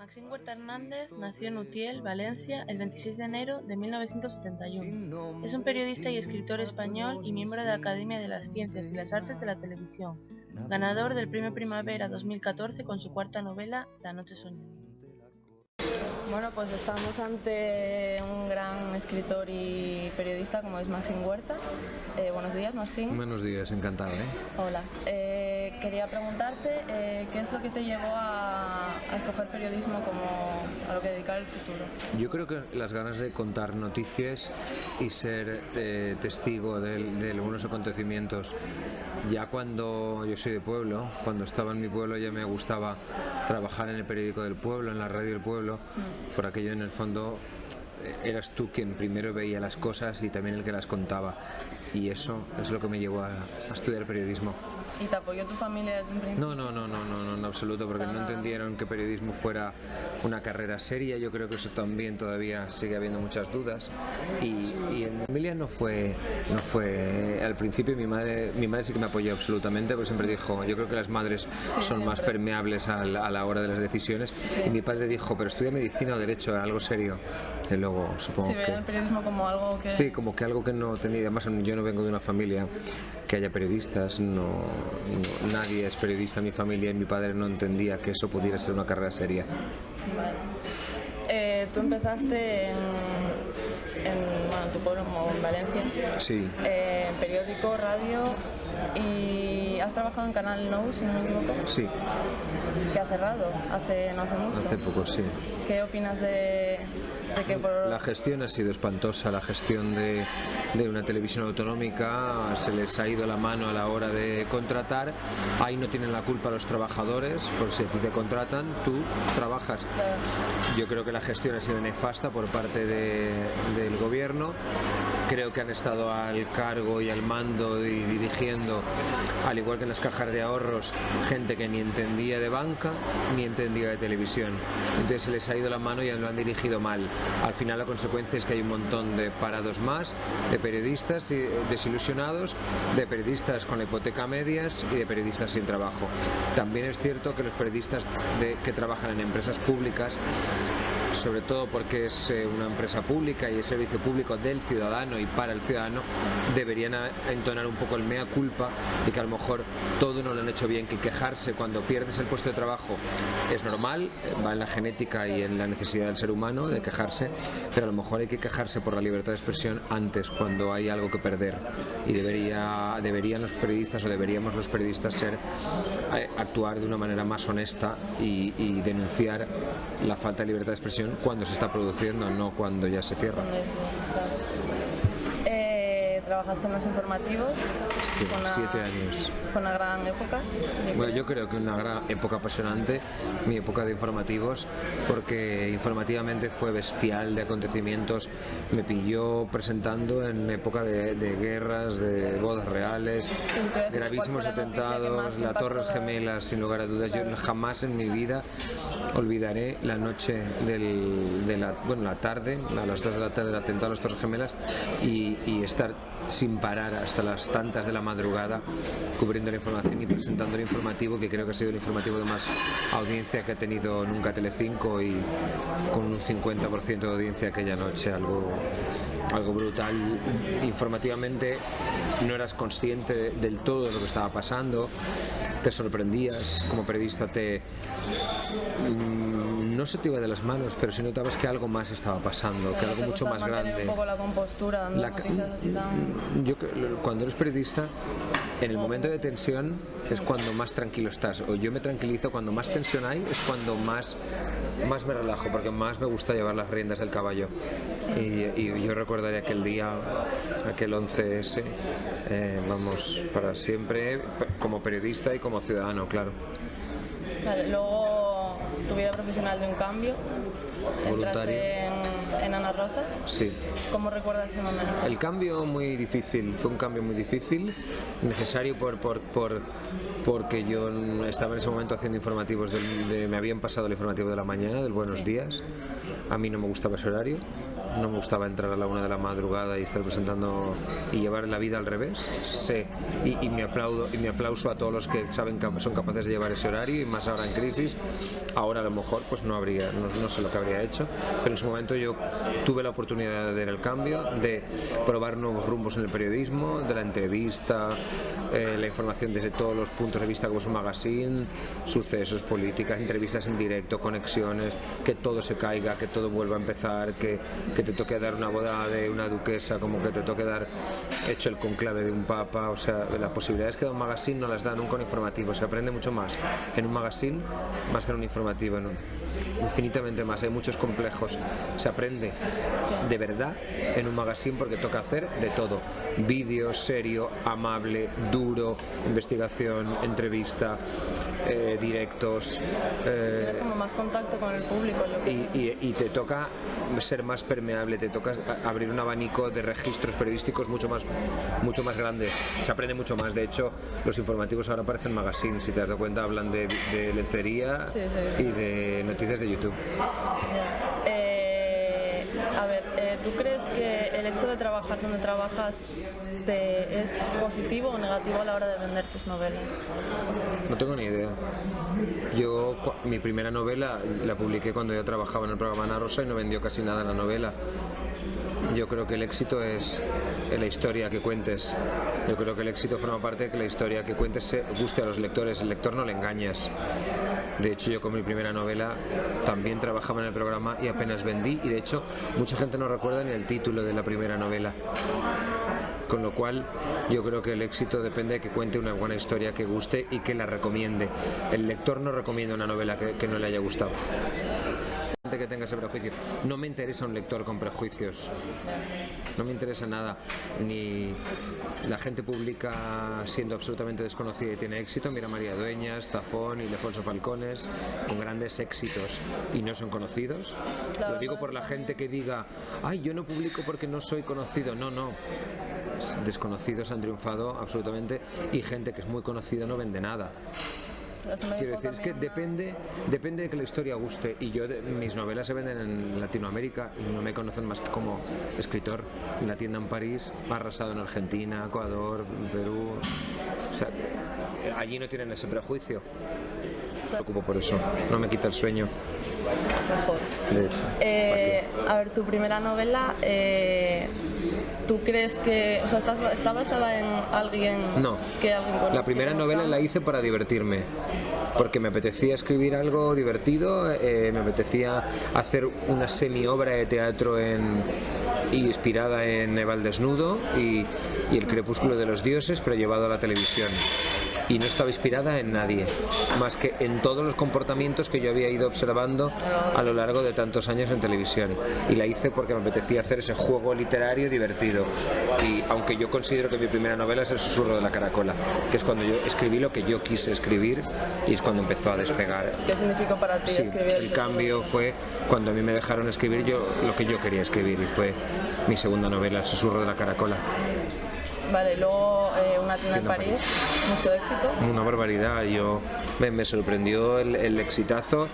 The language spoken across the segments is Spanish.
Maxim Huerta Hernández nació en Utiel, Valencia, el 26 de enero de 1971. Es un periodista y escritor español y miembro de la Academia de las Ciencias y las Artes de la Televisión, ganador del Premio Primavera 2014 con su cuarta novela, La Noche Soñada. Bueno, pues estamos ante un gran escritor y periodista como es Maxim Huerta. Buenos días, Maxim. Buenos días, encantado. Hola. Quería preguntarte qué es lo que te llevó a escoger periodismo como a lo que dedicar el futuro. Yo creo que las ganas de contar noticias y ser testigo de algunos acontecimientos. Ya cuando yo soy de pueblo, cuando estaba en mi pueblo ya me gustaba trabajar en el periódico del pueblo, en la radio del pueblo. Por aquello, en el fondo, eras tú quien primero veía las cosas y también el que las contaba, y eso es lo que me llevó a estudiar periodismo. ¿Y te apoyó tu familia desde un principio? No, en absoluto, porque no entendieron que periodismo fuera una carrera seria. Yo creo que eso también todavía sigue habiendo muchas dudas, y en mi familia no fue al principio. Mi madre sí que me apoyó absolutamente, porque siempre dijo, yo creo que las madres son más permeables a la hora de las decisiones, y mi padre dijo, pero estudia medicina o derecho, algo serio. Y luego supongo que el periodismo como algo que... Sí, como que algo que no tenía. Además, yo no vengo de una familia que haya periodistas, nadie es periodista en mi familia, y mi padre no entendía que eso pudiera ser una carrera seria. Vale. Tú empezaste en tu pueblo, como en Valencia. Sí. En periódico, radio, y has trabajado en Canal Nou, si no me equivoco. Sí. ¿Que ha cerrado? No hace mucho. Hace poco, sí. ¿Qué opinas de que por... La gestión ha sido espantosa, la gestión de una televisión autonómica. Se les ha ido la mano a la hora de contratar. Ahí no tienen la culpa los trabajadores, porque si a ti te contratan, tú trabajas. Claro. Yo creo que la gestión ha sido nefasta por parte del gobierno. Creo que han estado al cargo y al mando y dirigiendo, al igual que en las cajas de ahorros, gente que ni entendía de banca ni entendía de televisión. Entonces se les ha ido la mano y lo han dirigido mal. Al final la consecuencia es que hay un montón de parados más, de periodistas desilusionados, de periodistas con la hipoteca a medias y de periodistas sin trabajo. También es cierto que los periodistas que trabajan en empresas públicas, sobre todo porque es una empresa pública y es servicio público del ciudadano y para el ciudadano, deberían entonar un poco el mea culpa de que a lo mejor todo no lo han hecho bien, que quejarse cuando pierdes el puesto de trabajo es normal, va en la genética y en la necesidad del ser humano de quejarse, pero a lo mejor hay que quejarse por la libertad de expresión antes, cuando hay algo que perder, y deberían los periodistas, o deberíamos los periodistas actuar de una manera más honesta y denunciar la falta de libertad de expresión cuando se está produciendo, no cuando ya se cierra. ¿Trabajaste en los informativos? Sí, 7 años. ¿Fue una gran época? Bueno, yo creo que una gran época apasionante, mi época de informativos, porque informativamente fue bestial de acontecimientos. Me pilló presentando en época de guerras, de bodas reales, gravísimos atentados, las Torres Gemelas, sin lugar a dudas. Yo jamás en mi vida olvidaré la noche la tarde, a las 2 de la tarde, del atentado a las Torres Gemelas, y estar sin parar hasta las tantas de la madrugada cubriendo la información y presentando el informativo, que creo que ha sido el informativo de más audiencia que ha tenido nunca Telecinco, y con un 50% de audiencia aquella noche, algo brutal. Informativamente no eras consciente del todo de lo que estaba pasando, te sorprendías como periodista, no se te iba de las manos, pero sí notabas que algo más estaba pasando, que algo mucho más grande. Un poco la compostura, dando noticias así tan... Cuando eres periodista, en el momento de tensión es cuando más tranquilo estás, o yo me tranquilizo. Cuando más tensión hay es cuando más me relajo, porque más me gusta llevar las riendas del caballo. Y yo recordaré aquel día, aquel 11S, vamos, para siempre, como periodista y como ciudadano, claro. Vale, luego tu vida profesional de un cambio. Voluntario. Entraste en Ana Rosa. Sí. ¿Cómo recuerdas ese momento? El cambio muy difícil, fue un cambio muy difícil, necesario porque yo estaba en ese momento haciendo informativos, me habían pasado el informativo de la mañana, del Buenos Días. A mí no me gustaba ese horario, no me gustaba entrar a la 1 de la madrugada y estar presentando y llevar la vida al revés. Sé, y me aplauso a todos los que saben que son capaces de llevar ese horario, y más ahora en crisis. Ahora a lo mejor pues no sé lo que habría hecho, pero en su momento yo tuve la oportunidad de dar el cambio, de probar nuevos rumbos en el periodismo, de la entrevista, la información desde todos los puntos de vista, como es un magazine, sucesos, políticas, entrevistas en directo, conexiones, que todo se caiga, que todo vuelva a empezar, que te toque dar una boda de una duquesa, como que te toque dar hecho el conclave de un papa. O sea, las posibilidades que da un magazine no las da nunca un informativo. Se aprende mucho más en un magazine más que en un informativo, infinitamente más. Hay muchos complejos. Se aprende de verdad en un magazine porque toca hacer de todo: vídeo, serio, amable, duro, investigación, entrevista, directos. Tienes como más contacto con el público. Y te toca ser más permeable, te toca abrir un abanico de registros periodísticos mucho más grandes. Se aprende mucho más. De hecho, los informativos ahora parecen magazines. Si te das cuenta, hablan de lencería y de noticias de YouTube. A ver, ¿tú crees que el hecho de trabajar donde trabajas es positivo o negativo a la hora de vender tus novelas? No tengo ni idea. Yo mi primera novela la publiqué cuando yo trabajaba en el programa Ana Rosa y no vendió casi nada la novela. Yo creo que el éxito es la historia que cuentes. Yo creo que el éxito forma parte de que la historia que cuentes guste a los lectores. El lector no le engañas. De hecho, yo con mi primera novela también trabajaba en el programa y apenas vendí, y de hecho mucha gente no recuerda ni el título de la primera novela. Con lo cual yo creo que el éxito depende de que cuente una buena historia que guste y que la recomiende. El lector no recomienda una novela que no le haya gustado. Que tenga ese prejuicio. No me interesa un lector con prejuicios. No me interesa nada. Ni la gente publica siendo absolutamente desconocida y tiene éxito. Mira María Dueñas, Tafón y Ildefonso Falcones, con grandes éxitos y no son conocidos. Claro, lo digo por la gente que diga: ay, yo no publico porque no soy conocido. No. Desconocidos han triunfado absolutamente, y gente que es muy conocida no vende nada. Quiero decir, es que depende de que la historia guste, y mis novelas se venden en Latinoamérica y no me conocen más que como escritor. En la tienda en París, arrasado en Argentina, Ecuador, Perú. O sea, allí no tienen ese prejuicio. Me preocupo por eso, no me quita el sueño. Mejor. De hecho, a ver, tu primera novela, ¿tú crees que, o sea, está basada en alguien? No. Que alguien conoce? La primera novela la hice para divertirme, porque me apetecía escribir algo divertido, me apetecía hacer una semi-obra de teatro inspirada en Eva el Desnudo y El Crepúsculo de los Dioses, pero llevado a la televisión. Y no estaba inspirada en nadie, más que en todos los comportamientos que yo había ido observando a lo largo de tantos años en televisión. Y la hice porque me apetecía hacer ese juego literario divertido. Y aunque yo considero que mi primera novela es El susurro de la caracola, que es cuando yo escribí lo que yo quise escribir, y es cuando empezó a despegar. ¿Qué significó para ti escribir? El cambio fue cuando a mí me dejaron escribir lo que yo quería escribir, y fue mi segunda novela, El susurro de la caracola. Vale, luego Una tienda en París, mucho éxito. Una barbaridad. Me sorprendió el exitazo,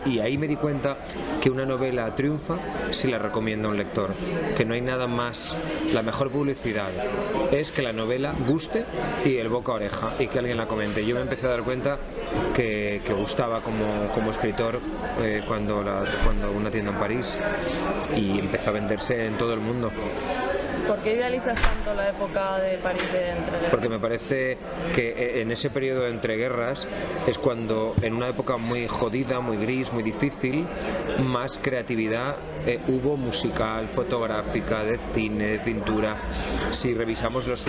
y ahí me di cuenta que una novela triunfa si la recomienda un lector, que no hay nada más. La mejor publicidad es que la novela guste y el boca a oreja, y que alguien la comente. Yo me empecé a dar cuenta que gustaba como escritor cuando Una tienda en París, y empezó a venderse en todo el mundo. ¿Por qué idealizas tanto la época de París de entreguerras? Porque me parece que en ese periodo de entreguerras es cuando, en una época muy jodida, muy gris, muy difícil, más creatividad hubo, musical, fotográfica, de cine, de pintura. Si revisamos los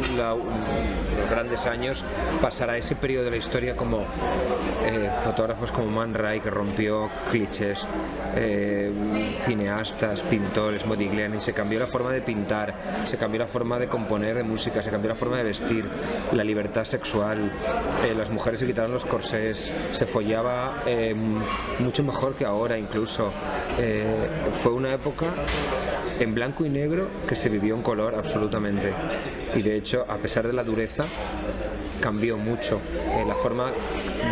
grandes años, pasará ese periodo de la historia como fotógrafos como Man Ray, que rompió clichés, cineastas, pintores, Modigliani. Se cambió la forma de pintar, se cambió la forma de componer de música, se cambió la forma de vestir, la libertad sexual, las mujeres se quitaron los corsés, se follaba mucho mejor que ahora incluso. Fue una época en blanco y negro que se vivió en color absolutamente, y de hecho, a pesar de la dureza, cambió mucho la forma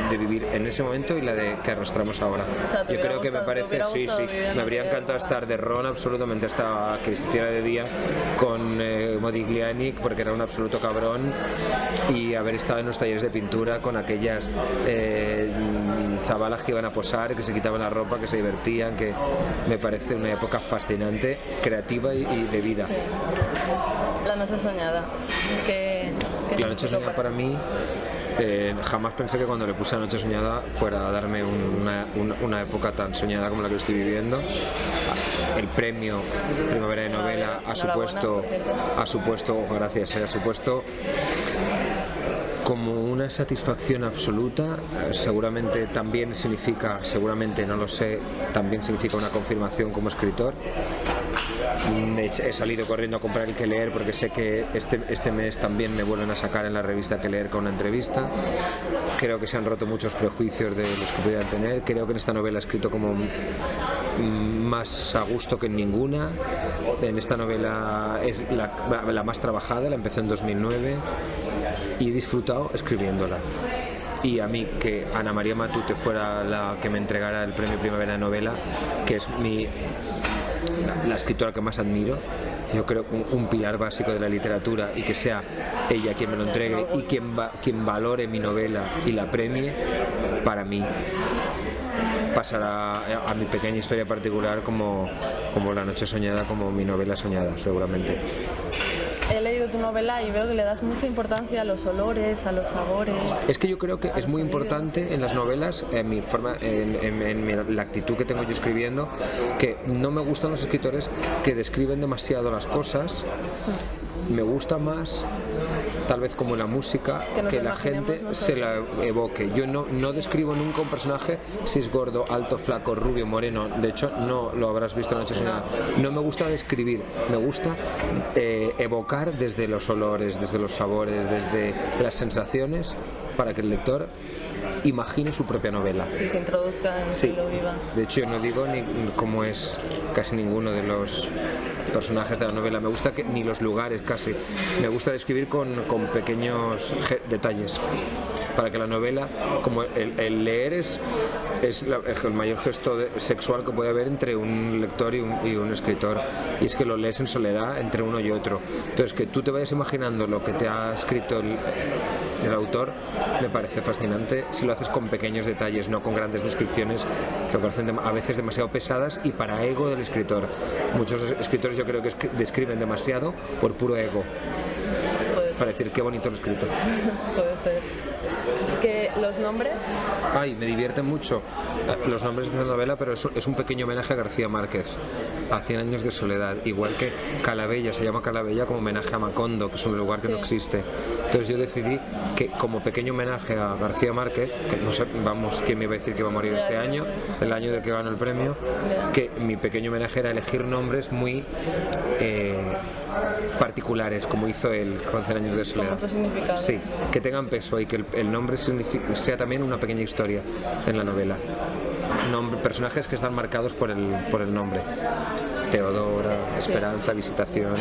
de vivir en ese momento y la de que arrastramos ahora. O sea, yo creo que me parece, sí, me habría encantado estar de Ron absolutamente hasta que hiciera de día con Modigliani, porque era un absoluto cabrón, y haber estado en los talleres de pintura con aquellas chavalas que iban a posar, que se quitaban la ropa, que se divertían, que me parece una época fascinante, creativa y de vida. Sí. La noche soñada. La noche soñada para mí, jamás pensé que cuando le puse la noche soñada fuera a darme una época tan soñada como la que estoy viviendo. El premio Primavera de Novela ha supuesto como una satisfacción absoluta. Seguramente no lo sé, también significa una confirmación como escritor. He salido corriendo a comprar el Que Leer porque sé que este mes también me vuelven a sacar en la revista Que Leer con una entrevista. Creo que se han roto muchos prejuicios de los que pudieran tener. Creo que en esta novela he escrito como más a gusto que en ninguna. En esta novela es la más trabajada, la empecé en 2009 y he disfrutado escribiéndola. Y a mí que Ana María Matute fuera la que me entregara el premio Primavera de Novela, que es la escritora que más admiro, yo creo un pilar básico de la literatura, y que sea ella quien me lo entregue y quien valore mi novela y la premie, para mí pasará a mi pequeña historia particular como La noche soñada, como mi novela soñada, seguramente. He leído tu novela y veo que le das mucha importancia a los olores, a los sabores. Es que yo creo que es muy importante en las novelas, en la actitud que tengo yo escribiendo, que no me gustan los escritores que describen demasiado las cosas. Me gusta más, tal vez como la música, que la gente se la evoque. Yo no describo nunca un personaje si es gordo, alto, flaco, rubio, moreno. De hecho, no lo habrás visto en La noche soñada. No me gusta describir, me gusta evocar desde los olores, desde los sabores, desde las sensaciones, para que el lector imagine su propia novela. Sí, se introduzca en que lo viva. De hecho, yo no digo ni cómo es casi ninguno de los personajes de la novela. Me gusta ni los lugares casi. Me gusta describir con pequeños detalles, para que la novela, como el leer es el mayor gesto sexual que puede haber entre un lector y un escritor, y es que lo lees en soledad entre uno y otro. Entonces, que tú te vayas imaginando lo que te ha escrito el autor, me parece fascinante si lo haces con pequeños detalles, no con grandes descripciones que parecen a veces demasiado pesadas y para ego del escritor. Muchos escritores yo creo que describen demasiado por puro ego, para decir qué bonito lo he escrito. Puede ser. ¿Que los nombres? Ay, me divierten mucho los nombres de la novela, pero es un pequeño homenaje a García Márquez, a 100 años de soledad, igual que Calabella se llama Calabella como homenaje a Macondo, que es un lugar que no existe. Entonces yo decidí que como pequeño homenaje a García Márquez, que no sé, quién me iba a decir que iba a morir este año, el año del que ganó el premio, que mi pequeño homenaje era elegir nombres muy particulares, como hizo él con 100 años de soledad. Con mucho significado. Sí, que tengan peso y que el nombre sea también una pequeña historia en la novela. Personajes que están marcados por el nombre. Teodora, Esperanza, Visitación.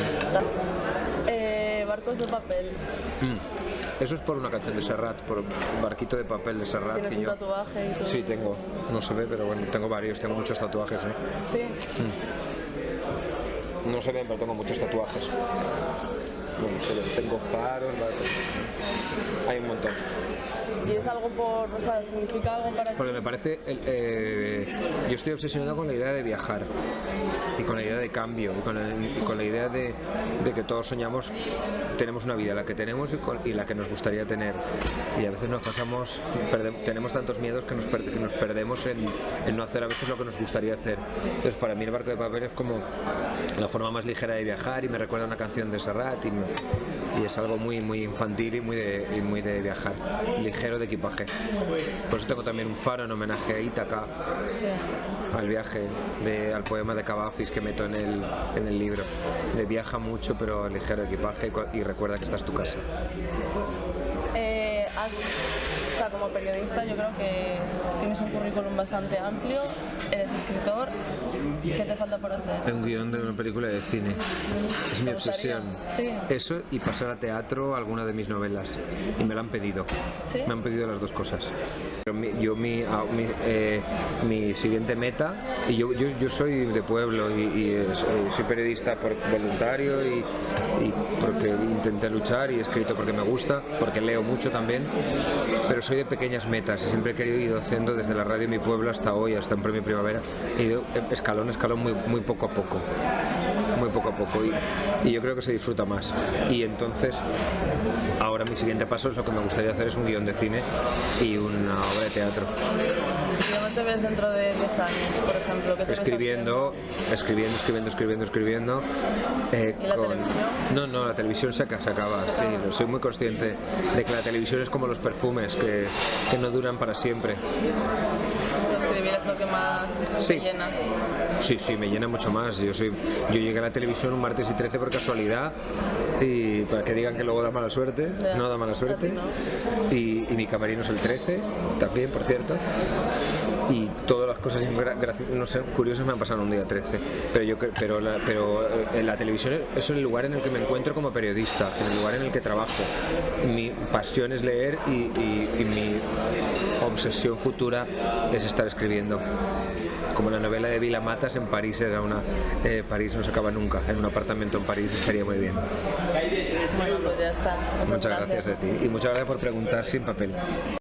Barcos de papel. Eso es por una canción de Serrat, por Barquito de papel de Serrat. ¿Tienes un tatuaje y todo? Sí, tengo. No se ve, pero bueno, tengo muchos tatuajes, ¿eh? Sí. No se ven, pero tengo muchos tatuajes. Bueno, se ven. Tengo faros, hay un montón. ¿Y es algo significa algo para ti? Porque me parece, yo estoy obsesionado con la idea de viajar y con la idea de cambio y con la idea de que todos soñamos, tenemos una vida, la que tenemos y la que nos gustaría tener, y a veces tenemos tantos miedos que nos perdemos en no hacer a veces lo que nos gustaría hacer. Entonces para mí el barco de papel es como la forma más ligera de viajar, y me recuerda a una canción de Serrat, y es algo muy, muy infantil y muy de viajar, ligero de equipaje. Por eso tengo también un faro en homenaje a Ítaca, al viaje, al poema de Cavafis que meto en el libro, de viaja mucho pero ligero de equipaje y recuerda que esta es tu casa. Como periodista yo creo que tienes un currículum bastante amplio, eres escritor. ¿Qué te falta por hacer? Un guión de una película de cine. Es mi obsesión. Sí. Eso y pasar a teatro alguna de mis novelas. Y me lo han pedido. ¿Sí? Me han pedido las dos cosas. Mi siguiente meta, y yo soy de pueblo y soy periodista por voluntario y porque intenté luchar, y he escrito porque me gusta, porque leo mucho también, pero soy de pequeñas metas y siempre he querido ir haciendo desde la radio de mi pueblo hasta hoy, hasta un premio Primavera. He ido escalón a escalón, muy poco a poco. Muy poco a poco, y yo creo que se disfruta más. Y entonces ahora mi siguiente paso es lo que me gustaría hacer, es un guión de cine y una obra de teatro. ¿Y cómo te ves dentro de 10 años, por ejemplo? ¿Qué te escribiendo. ¿Y la televisión? No, la televisión se acaba, sí, soy muy consciente de que la televisión es como los perfumes, que no duran para siempre. ¿Escribir es lo que más te llena? Sí, me llena mucho más. Yo llegué a la televisión un martes y 13 por casualidad, y para que digan que luego da mala suerte, no da mala suerte. No. Y mi camerino es el 13, también, por cierto. Y todas las cosas no sé, curiosas me han pasado un día 13, pero en la televisión es el lugar en el que me encuentro como periodista, en el lugar en el que trabajo. Mi pasión es leer y mi obsesión futura es estar escribiendo. Como la novela de Vila Matas en París, París no se acaba nunca, en un apartamento en París estaría muy bien. Bueno, pues ya está. Muchas gracias a ti, y muchas gracias por preguntar sin papel.